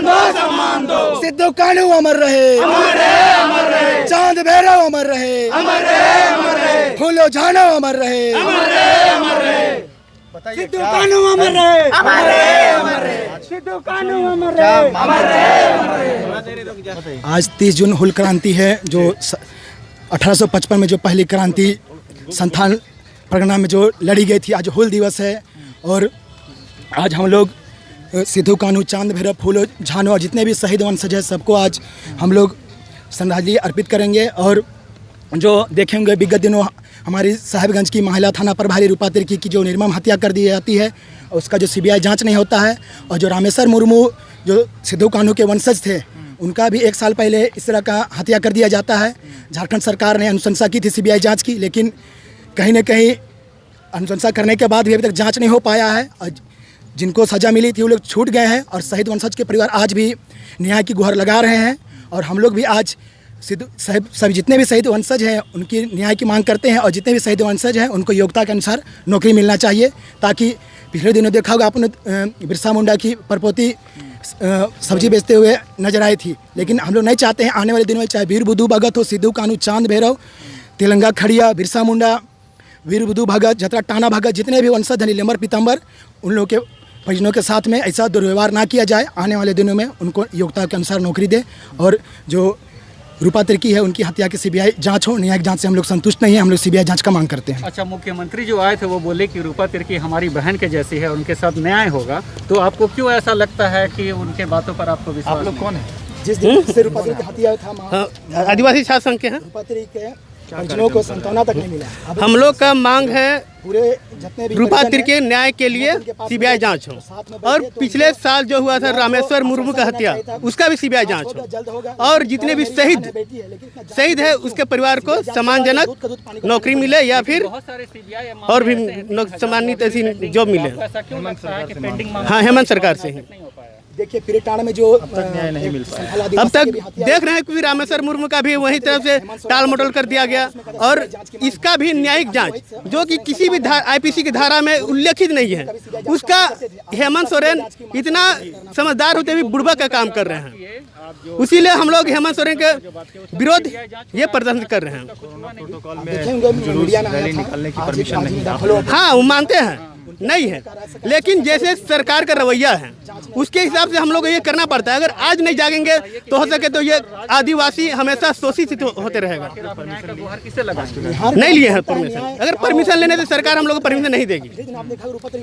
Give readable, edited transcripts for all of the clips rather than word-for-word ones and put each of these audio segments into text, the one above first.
सम्मान दो। सिद्धू कान्हू अमर रहे, चांद भैरव अमर रहे, फूलो झानो अमर रहे, सिद्धू कान्हू अमर रहे, सिद्धू कान्हू अमर रहे। आज 30 जून हुल क्रांति है, जो 1855 में जो पहली क्रांति संथाल परगना में जो लड़ी गई थी। आज हुल दिवस है और आज हम लोग सिद्धू कान्हू, चांद भैरव, फूलो झानो और जितने भी शहीद वंशज है सबको आज हम लोग श्रद्धांजलि अर्पित करेंगे। और जो देखेंगे विगत दिनों हमारी साहिबगंज की महिला थाना प्रभारी रूपा तिर्की की जो निर्मम हत्या कर दी जाती है, उसका जो CBI जांच नहीं होता है, और जो रामेश्वर मुर्मू जो सिद्धू कान्हू के वंशज थे उनका भी 1 साल पहले इस तरह का हत्या कर दिया जाता है। झारखंड सरकार ने अनुशंसा की थी CBI जाँच की, लेकिन कहीं न कहीं अनुशंसा करने के बाद भी अभी तक जाँच नहीं हो पाया है और जिनको सज़ा मिली थी वो लोग छूट गए हैं और शहीद वंशज के परिवार आज भी न्याय की गुहार लगा रहे हैं। और हम लोग भी आज सिद्धू साहब सभी जितने भी शहीद वंशज हैं उनकी न्याय की मांग करते हैं और जितने भी शहीद वंशज हैं उनको योग्यता के अनुसार नौकरी मिलना चाहिए, ताकि पिछले दिनों देखा होगा आपने बिरसा मुंडा की परपोती सब्जी बेचते हुए नजर आई थी। लेकिन हम लोग नहीं चाहते हैं आने वाले दिनों में चाहे वीर बुद्धू भगत हो, सिद्धू कान्हू, चांद भैरव, तेलंगा खड़िया, बिरसा मुंडा, वीर बुद्धू भगत, जतरा टाना भगत, जितने भी वंशज हैं नीलम्बर पीतम्बर, उन लोगों के परिजनों के साथ में ऐसा दुर्व्यवहार ना किया जाए। आने वाले दिनों में उनको योग्यता के अनुसार नौकरी दे। और जो रूपा तिर्की है उनकी हत्या की CBI जांच हो। न्यायिक जांच से हम लोग संतुष्ट नहीं हैं, हम लोग CBI जांच का मांग करते हैं। अच्छा, मुख्यमंत्री जो आए थे वो बोले कि रूपा तिर्की हमारी बहन के जैसी है, उनके साथ न्याय होगा, तो आपको क्यों ऐसा लगता है कि उनके बातों पर आपको विश्वास? आप लोग कौन है? जिस दिन से रूपा तिर्की की हत्या था, आदिवासी छात्र संघ के हैं। रूपा तिर्की के परिजनों को सांत्वना तक नहीं मिला। हम लोग का मांग है पूरे जितने भी रूपा तिर्की न्याय के लिए CBI जांच हो, और पिछले साल जो हुआ था रामेश्वर मुर्मू का हत्या, उसका भी CBI जांच हो, और जितने भी शहीद है उसके परिवार को सम्मानजनक नौकरी मिले या फिर और भी सम्मानित ऐसी जॉब मिले। हाँ, हेमंत सरकार से ही। देखिए पीरेटाण में जो न्याय नहीं मिल पाया अब तक देख रहे हैं कि रामेश्वर मुर्मू का भी वही तरफ से टाल मटोल कर दिया गया, और इसका भी न्यायिक जांच जो कि किसी भी IPC की धारा में उल्लेखित नहीं है, उसका हेमंत सोरेन इतना समझदार होते हुए बुड़बा का काम कर रहे हैं। उसीलिए हम लोग हेमंत सोरेन के विरोध ये प्रदर्शन कर रहे हैं। हाँ, वो मानते हैं नहीं है, लेकिन जैसे सरकार का रवैया है उसके हिसाब से हम लोग ये करना पड़ता है। अगर आज नहीं जागेंगे तो हो सके तो ये आदिवासी हमेशा शोषित होते रहेगा। नहीं लिए हैं परमिशन, अगर परमिशन लेने से सरकार हम लोग को परमिशन नहीं देगी,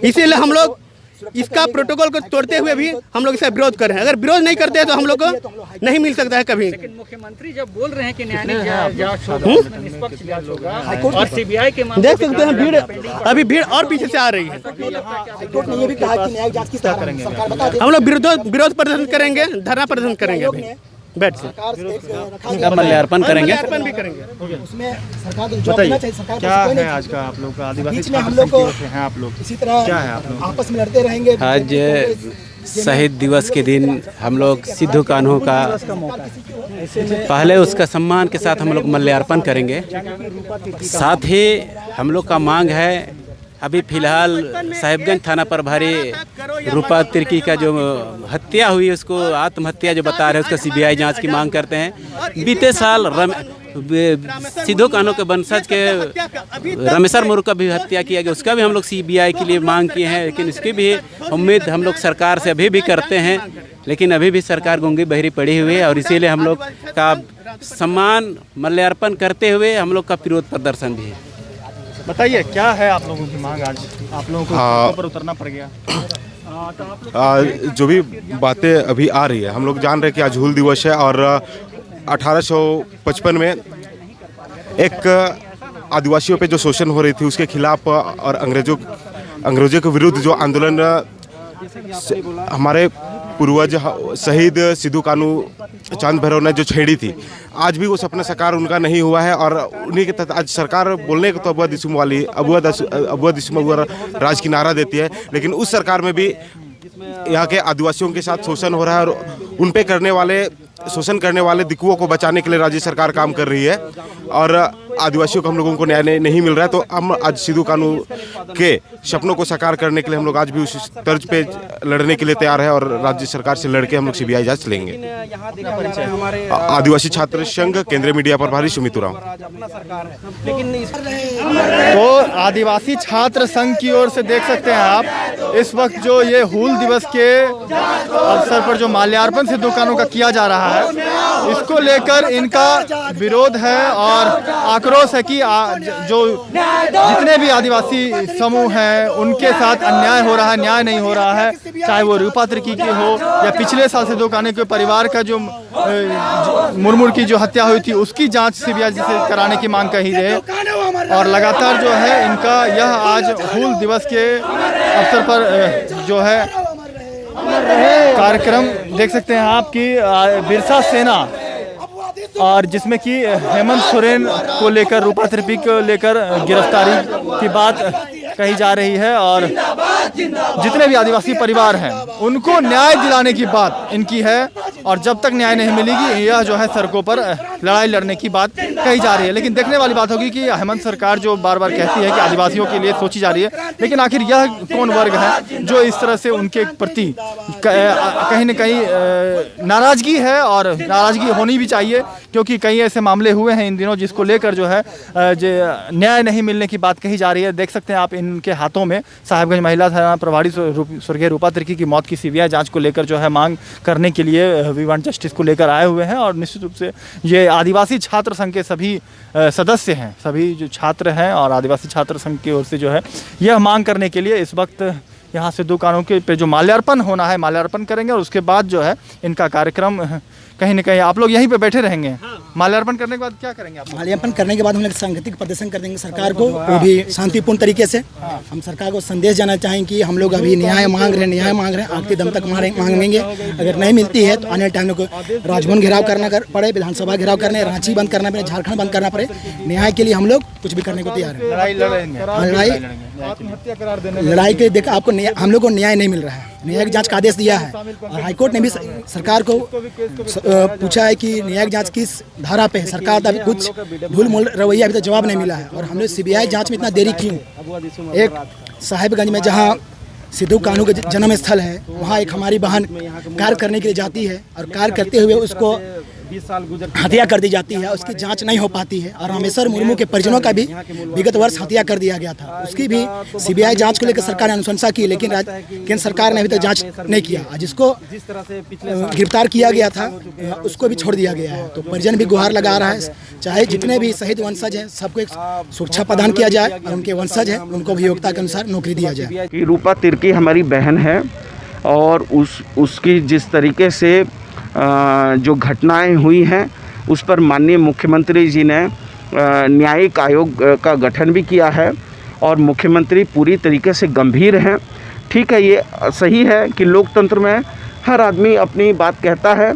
इसीलिए हम लोग इसका प्रोटोकॉल को तोड़ते हुए भी हम लोग इसका विरोध कर रहे हैं। अगर विरोध नहीं करते हैं तो हम लोग को नहीं मिल सकता है कभी। लेकिन मुख्यमंत्री जब बोल रहे हैं कि न्यायिक जांच होगा, निष्पक्ष जांच होगा और CBI के मामले देख सकते हैं भीड़, अभी भीड़ और पीछे से आ रही है। हम लोग विरोध प्रदर्शन करेंगे, धरना प्रदर्शन करेंगे, अभी बैठ से मल्यार्पण करेंगे। उसमें सरकार को बताइए क्या है आज का आप लोग का आदिवासी छात्र संघ हैं आप लोग, इसी तरह क्या है आप लोग आपस में लड़ते रहेंगे। आज शहीद दिवस के दिन हम लोग सिद्धू कान्हू का पहले उसका सम्मान के साथ हम लोग मल्यार्पण करेंगे। साथ ही हम लोग का मांग है, अभी फिलहाल साहिबगंज थाना प्रभारी रूपा तिर्की का जो हत्या हुई उसको आत्महत्या जो बता रहे हैं, उसका CBI जांच की मांग करते हैं। बीते साल सिद्धू कान्हू के वंशज के रामेश्वर मुर्मू का भी हत्या किया गया, उसका भी हम लोग CBI के लिए मांग किए हैं, लेकिन इसकी भी उम्मीद हम लोग सरकार से अभी भी करते हैं, लेकिन अभी भी सरकार गूंगी बहरी पड़ी हुई है। और इसीलिए हम लोग का सम्मान मल्यार्पण करते हुए हम लोग का विरोध प्रदर्शन भी है। बताइए क्या है आप लोगों की मांग? आज आप लोगों को पर उतरना पड़ गया। जो भी बातें अभी आ रही है, हम लोग जान रहे हैं कि आज हुल दिवस है और 1855 में एक आदिवासियों पे जो शोषण हो रही थी उसके खिलाफ और अंग्रेजों के विरुद्ध जो आंदोलन हमारे पूर्वज शहीद सिद्धू कान्हू, चांद भैरव ने जो छेड़ी थी, आज भी वो सपना साकार उनका नहीं हुआ है। और उन्हीं के तहत आज सरकार बोलने को तो अबुआ दिसुम वाली अबुआ दिसुम राज की नारा देती है, लेकिन उस सरकार में भी यहाँ के आदिवासियों के साथ शोषण हो रहा है और उन पे शोषण करने वाले दिकुओं को बचाने के लिए राज्य सरकार काम कर रही है। और आदिवासियों को हम लोगों को न्याय नहीं मिल रहा है, तो हम आज सिद्धू कानू के सपनों को साकार करने के लिए हम लोग आज भी उस तर्ज पे लड़ने के लिए तैयार है और राज्य सरकार से लड़के हम लोग CBI जांच लेंगे। आदिवासी छात्र संघ, केंद्रीय मीडिया प्रभारी सुमित उरांव। तो आदिवासी छात्र संघ की ओर से देख सकते हैं आप, इस वक्त जो ये हूल दिवस के अवसर पर जो माल्यार्पण सिद्धू कानू का किया जा रहा है, इसको लेकर इनका विरोध है और आक्रोश है कि जो जितने भी आदिवासी समूह हैं उनके साथ अन्याय हो रहा है, न्याय नहीं हो रहा है, चाहे वो रूपा तिर्की की हो या पिछले साल सिद्धू कानू के परिवार का जो मुर्मू की जो हत्या हुई थी उसकी जांच CBI से कराने की मांग कही है। और लगातार जो है इनका यह आज हूल दिवस के अवसर पर जो है कार्यक्रम देख सकते हैं आप कि बिरसा सेना और जिसमें कि हेमंत सोरेन को लेकर, रूपा तिर्की को लेकर गिरफ्तारी की बात कही जा रही है और जितने भी आदिवासी परिवार हैं उनको न्याय दिलाने की बात इनकी है और जब तक न्याय नहीं मिलेगी यह जो है सड़कों पर लड़ाई लड़ने की बात कही जा रही है। लेकिन देखने वाली बात होगी कि हेमंत सरकार जो बार बार कहती है कि आदिवासियों के लिए सोची जा रही है, लेकिन आखिर यह कौन वर्ग है जो इस तरह से उनके प्रति कहीं न कहीं नाराजगी है और नाराजगी होनी भी चाहिए, क्योंकि कई ऐसे मामले हुए हैं इन दिनों जिसको लेकर जो है न्याय नहीं मिलने की बात कही जा रही है। देख सकते हैं आप इनके हाथों में साहिबगंज महिला थाना प्रभारी स्वर्गीय रूपा तिर्की की मौत की CBI जांच को लेकर जो है मांग करने के लिए वी वांट जस्टिस को लेकर आए हुए हैं और निश्चित रूप से ये आदिवासी छात्र संघ के सभी सदस्य हैं, सभी जो छात्र हैं और आदिवासी छात्र संघ की ओर से जो है यह मांग करने के लिए इस वक्त यहाँ सिद्धू कानू के पे जो माल्यार्पण होना है माल्यार्पण करेंगे और उसके बाद जो है इनका कार्यक्रम कहीं न कहीं आप लोग यहीं पे बैठे रहेंगे। माल्यार्पण करने के बाद क्या करेंगे आप? माल्यार्पण करने के बाद हम लोग सांगठनिक प्रदर्शन कर देंगे सरकार को, वो भी शांतिपूर्ण तरीके से। हम सरकार को संदेश जाना चाहेंगे कि हम लोग अभी न्याय मांग रहे हैं, आखिरी दम तक मांगेंगे। अगर नहीं मिलती है तो आने वाले टाइम को राजभवन घेराव करना पड़े, विधानसभा घेराव करने, रांची बंद करना पड़े, झारखंड बंद करना पड़े, न्याय के लिए हम लोग कुछ भी करने को तैयार है। लड़ाई के देख आपको हम लोग को न्याय नहीं मिल रहा है, न्यायिक जांच का आदेश दिया है और हाईकोर्ट ने भी सरकार को पूछा है कि न्यायिक जांच किस धारा पे, सरकार का कुछ भूल मूल रवैया अभी तक जवाब नहीं मिला है। और हम लोग CBI जांच में इतना देरी क्यों? एक साहिबगंज में जहां सिद्धू कानू का जन्म स्थल है वहां एक हमारी बहन कार्य करने के लिए जाती है और कार्य करते हुए उसको हत्या कर दी जाती है, उसकी जांच नहीं हो पाती है। और रामेश्वर मुर्मू के परिजनों का भी विगत वर्ष हत्या कर दिया गया था, उसकी भी CBI जांच को लेकर सरकार ने अनुशंसा की, लेकिन केंद्र सरकार ने अभी तक जांच नहीं किया। जिसको गिरफ्तार किया गया था उसको भी छोड़ दिया गया है। तो परिजन भी गुहार लगा रहा है, चाहे जितने भी शहीद वंशज हैं सबको एक सुरक्षा प्रदान किया जाए और उनके वंशज हैं उनको भी योग्यता के अनुसार नौकरी दिया जाए। रूपा तिर्की हमारी बहन है और उसकी जिस तरीके से जो घटनाएं हुई हैं उस पर माननीय मुख्यमंत्री जी ने न्यायिक आयोग का गठन भी किया है और मुख्यमंत्री पूरी तरीके से गंभीर हैं। ठीक है, ये सही है कि लोकतंत्र में हर आदमी अपनी बात कहता है,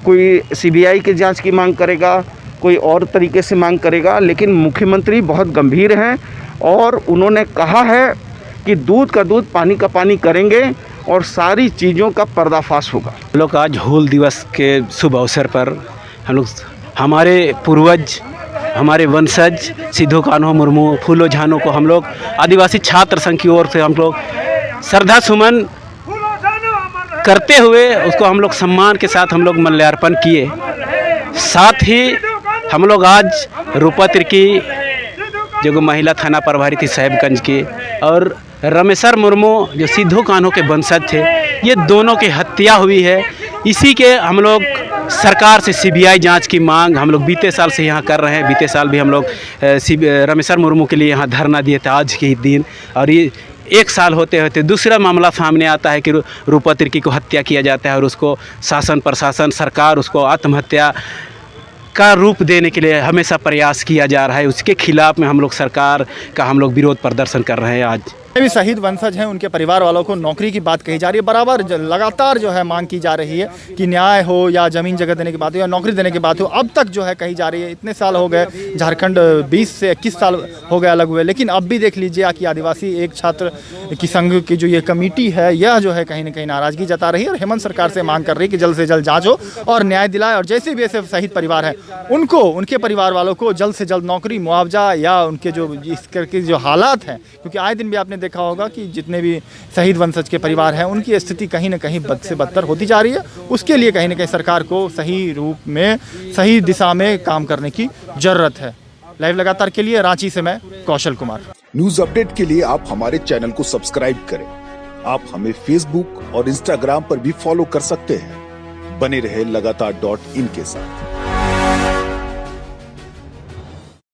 कोई CBI की जांच की मांग करेगा, कोई और तरीके से मांग करेगा, लेकिन मुख्यमंत्री बहुत गंभीर हैं और उन्होंने कहा है कि दूध का दूध पानी का पानी करेंगे और सारी चीज़ों का पर्दाफाश होगा। हम लोग आज हूल दिवस के शुभ अवसर पर हम लोग हमारे पूर्वज, हमारे वंशज सिद्धू कान्हू मुर्मू, फूलो झानो को हम लोग आदिवासी छात्र संघ की ओर से हम लोग श्रद्धा सुमन करते हुए उसको हम लोग सम्मान के साथ हम लोग माल्यार्पण किए। साथ ही हम लोग आज रूपा तिर्की जो महिला थाना प्रभारी थी साहिबगंज की और रामेश्वर मुर्मू जो सिद्धू कान्हू के वंशज थे, ये दोनों की हत्या हुई है। इसी के हम लोग सरकार से CBI जांच की मांग हम लोग बीते साल से यहाँ कर रहे हैं। बीते साल भी हम लोग रामेश्वर मुर्मू के लिए यहाँ धरना दिए थे आज के ही दिन, और ये एक साल होते होते दूसरा मामला सामने आता है कि रूपा तिर्की को हत्या किया जाता है और उसको शासन प्रशासन सरकार उसको आत्महत्या का रूप देने के लिए हमेशा प्रयास किया जा रहा है। उसके खिलाफ में हम लोग सरकार का हम लोग विरोध प्रदर्शन कर रहे हैं आज। भी शहीद वंशज हैं उनके परिवार वालों को नौकरी की बात कही जा रही है। बराबर लगातार जो है मांग की जा रही है कि न्याय हो या ज़मीन जगह देने की बात हो या नौकरी देने की बात हो। अब तक जो है कही जा रही है, इतने साल हो गए, झारखंड 20 से 21 साल हो गए अलग हुए, लेकिन अब भी देख लीजिए कि आदिवासी एक छात्र की संघ की जो ये कमेटी है यह जो है कहीं ना कहीं नाराज़गी जता रही है और हेमंत सरकार से मांग कर रही है कि जल्द से जल्द जाँच हो और न्याय दिलाए और जैसे भी ऐसे शहीद परिवार हैं उनको, उनके परिवार वालों को जल्द से जल्द नौकरी, मुआवजा या उनके जो इस करके जो हालात हैं, क्योंकि आए दिन भी आपने देखा होगा कि जितने भी शहीद वंशज के परिवार हैं उनकी स्थिति कहीं ना कहीं बद से बदतर होती जा रही है। उसके लिए कहीं ना कहीं सरकार को सही रूप में, सही दिशा में काम करने की जरूरत है। लाइव लगातार के लिए रांची से मैं कौशल कुमार। न्यूज अपडेट के लिए आप हमारे चैनल को सब्सक्राइब करें। आप हमें फेसबुक और इंस्टाग्राम पर भी फॉलो कर सकते हैं। बने रहे लगातार.in के साथ।